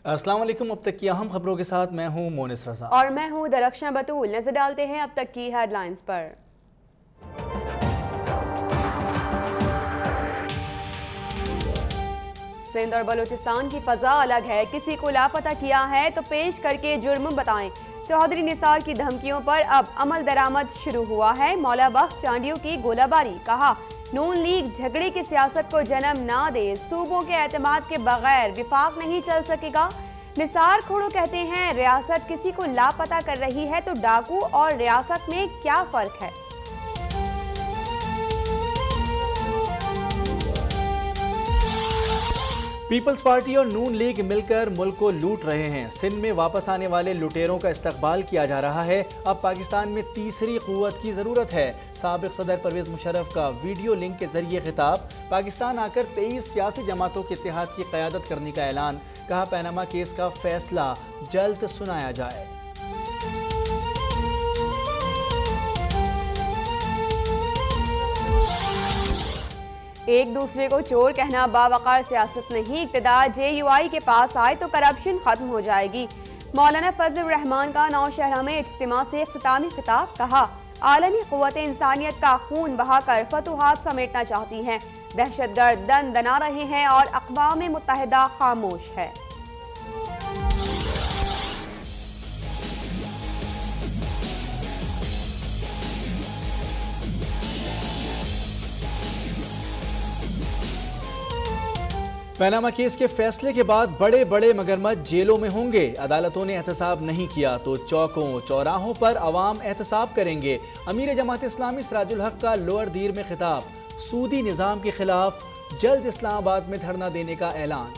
अस्सलाम वालेकुम। अब तक की अहम खबरों के साथ मैं हूं मोनिस रजा और मैं हूं दरख्शां बतूल। नजर डालते हैं अब तक की हेडलाइंस पर। सिंध और बलूचिस्तान की फजा अलग है, किसी को लापता किया है तो पेश करके जुर्म बताएं। चौधरी निसार की धमकियों पर अब अमल दरामद शुरू हुआ है। मौला बख्श चांडियों की गोलाबारी, कहा नून लीग झगड़े की सियासत को जन्म ना दे, सूबों के एतमाद के बगैर विफाक नहीं चल सकेगा। निसार खोड़ो कहते हैं रियासत किसी को लापता कर रही है तो डाकू और रियासत में क्या फर्क है। पीपल्स पार्टी और नून लीग मिलकर मुल्क को लूट रहे हैं। सिंध में वापस आने वाले लुटेरों का इस्तकबाल किया जा रहा है। अब पाकिस्तान में तीसरी क़ुव्वत की ज़रूरत है। साबिक़ सदर परवेज़ मुशर्रफ का वीडियो लिंक के जरिए खिताब, पाकिस्तान आकर 23 सियासी जमातों के इत्तेहाद की क़यादत करने का ऐलान। कहा पैनामा केस का फैसला जल्द सुनाया जाए। एक दूसरे को चोर कहना बावकार सियासत नहीं, इक़्तिदार JUI के पास आए तो करप्शन खत्म हो जाएगी। मौलाना फजल रहमान का नौशहरा में इज्तिमा से इख्तितामी खिताब, कहा आलमी क़ुव्वतें इंसानियत का खून बहाकर फतूहात समेटना चाहती हैं। दहशतगर्द दन दना रहे हैं और अक़वाम मुत्तहिदा खामोश है। पैनामा केस के फैसले के बाद बड़े बड़े मगरमच्छ जेलों में होंगे। अदालतों ने एहतसाब नहीं किया तो चौकों चौराहों पर अवाम एहतसाब करेंगे। अमीर जमात इस्लामी सिराजुल हक का लोअर दीर में खिताब, सूदी निज़ाम के खिलाफ जल्द इस्लामाबाद में धरना देने का ऐलान।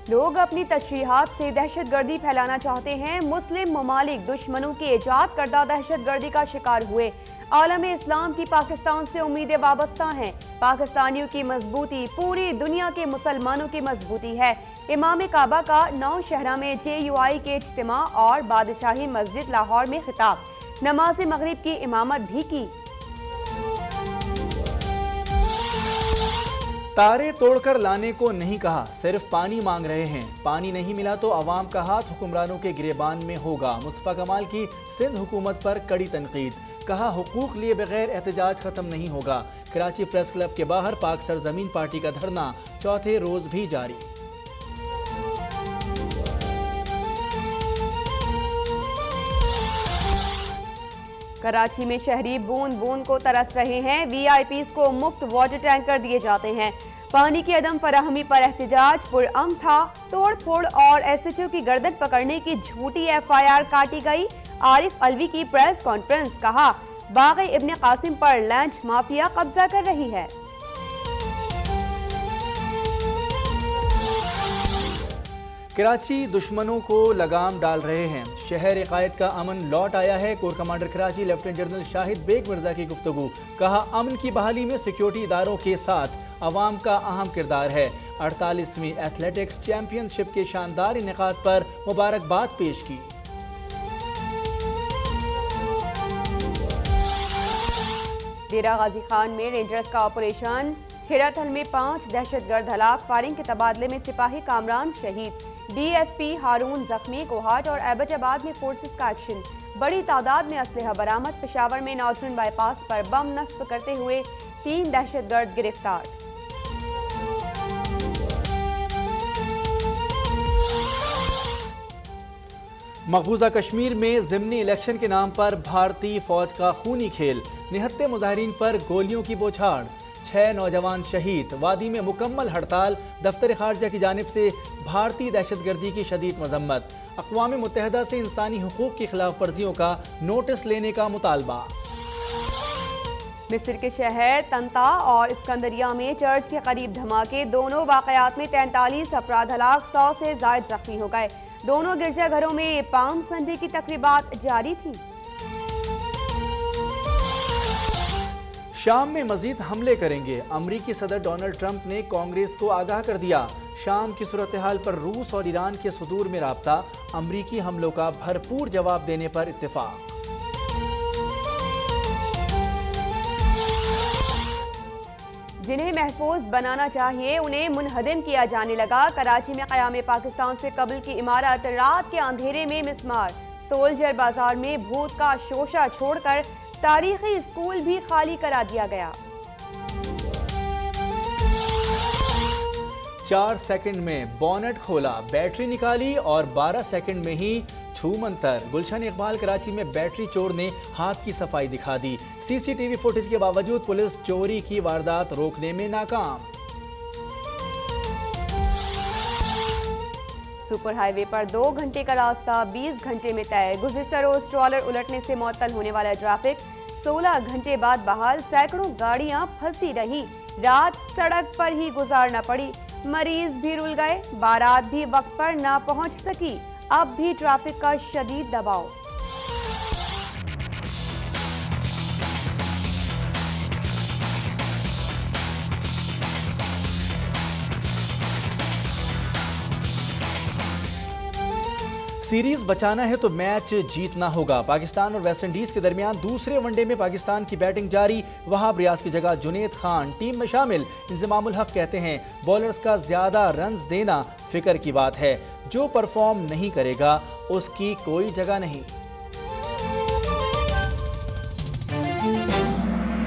लोग अपनी तशरीहात से दहशतगर्दी फैलाना चाहते हैं। मुस्लिम ममालिक दुश्मनों की ईजाद करदा दहशतगर्दी का शिकार हुए। आलम इस्लाम की पाकिस्तान से उम्मीदें वाबस्ता हैं। पाकिस्तानियों की मजबूती पूरी दुनिया के मुसलमानों की मजबूती है। इमाम काबा का नौशहरा में JUI के इज्तिमा और बादशाही मस्जिद लाहौर में खिताब, नमाज मगरिब की इमामत भी की। तारे तोड़कर लाने को नहीं कहा, सिर्फ पानी मांग रहे हैं। पानी नहीं मिला तो अवाम का हाथ हुक्मरानों के गिरेबान में होगा। मुस्तफा कमाल की सिंध हुकूमत पर कड़ी तनकीद, कहा हुकूक लिए बगैर एहतजाज खत्म नहीं होगा। कराची प्रेस क्लब के बाहर पाक सरजमीन पार्टी का धरना चौथे रोज भी जारी। कराची में शहरी बूंद बूंद को तरस रहे हैं। VIPs को मुफ्त वाटर टैंकर दिए जाते हैं। पानी की अदम फराहमी पर एहतजाज पुरअमन था। तोड़ फोड़ और SHO की गर्दन पकड़ने की झूठी FIR काटी गई। आरिफ अलवी की प्रेस कॉन्फ्रेंस, कहा बाग़ इब्न कासिम पर लैंड माफिया कब्जा कर रही है। कराची दुश्मनों को लगाम डाल रहे हैं। शहर इकायत का अमन लौट आया है। Corps commander Karachi lieutenant general Shahid Beg Mirza की गुफ्तगू, कहा अमन की बहाली में सिक्योरिटी इदारों के साथ अवाम का अहम किरदार है। 48वीं एथलेटिक्स चैंपियनशिप के शानदार इनेकाद पर मुबारकबाद पेश की। डेरा गाजी खान में रेंजर्स का ऑपरेशन, छेड़ाथल में 5 दहशतगर्द हलाक, फायरिंग के तबादले में सिपाही कामरान शहीद, DSP हारून जख्मी। कोहाट और एबटाबाद में फोर्सेस का एक्शन, बड़ी तादाद में असलहा बरामद। पेशावर में नौजवान बाईपास पर बम नस्ब करते हुए 3 दहशतगर्द गिरफ्तार। मकबूजा कश्मीर में ज़िमनी इलेक्शन के नाम पर भारतीय फौज का खूनी खेल, निहत्ते मुजाहिरीन पर गोलियों की बौछार, 6 नौजवान शहीद। वादी में मुकम्मल हड़ताल, दफ्तर खारजा की जानिब से भारतीय दहशतगर्दी की शदीद मजम्मत। अक़वाम मुत्तहिदा से इंसानी हुकूक की खिलाफ वर्जियों का नोटिस लेने का मुतालबा। मिस्र के शहर तंता और इस्कंदरिया में चर्च के करीब धमाके, दोनों वाक़यात में 43 अफराद हलाक, 100 से ज़ायद जख्मी हो गए। दोनों गिरजाघरों में पाम संडे की तकरीबात जारी थी। शाम में मजीद हमले करेंगे, अमरीकी सदर डोनाल्ड ट्रंप ने कांग्रेस को आगाह कर दिया। शाम की सूरत हाल पर रूस और ईरान के सुदूर में राब्ता, अमरीकी हमलों का भरपूर जवाब देने पर इत्तेफाक। जिन्हें महफूज बनाना चाहिए उन्हें मुनहदम किया जाने लगा। कराची में क़याम पाकिस्तान से कबल की इमारत रात के अंधेरे में मिसमार। सोल्जर बाजार में भूत का शोशा छोड़कर तारीखी स्कूल भी खाली करा दिया गया। 4 सेकंड में बोनट खोला, बैटरी निकाली और 12 सेकंड में ही छूमंतर। गुलशन इकबाल कराची में बैटरी चोर ने हाथ की सफाई दिखा दी। सीसीटीवी फुटेज के बावजूद पुलिस चोरी की वारदात रोकने में नाकाम। सुपर हाईवे पर 2 घंटे का रास्ता 20 घंटे में तय। गुज़िश्ता रोज ट्रॉलर उलटने से मुअत्तल होने वाला ट्रैफिक 16 घंटे बाद बहाल। सैकड़ों गाड़ियां फंसी रही, रात सड़क पर ही गुजारना पड़ी। मरीज भी रुल गए, बारात भी वक्त पर ना पहुंच सकी। अब भी ट्रैफिक का शदीद दबाव। सीरीज बचाना है तो मैच जीतना होगा। पाकिस्तान और वेस्टइंडीज के दरमियान दूसरे वनडे में पाकिस्तान की बैटिंग जारी। वहाब रियाज की जगह जुनेद खान टीम में शामिल। इंज़मामुल हक कहते हैं बॉलर्स का ज्यादा रन्स देना फिक्र की बात है, जो परफॉर्म नहीं करेगा उसकी कोई जगह नहीं।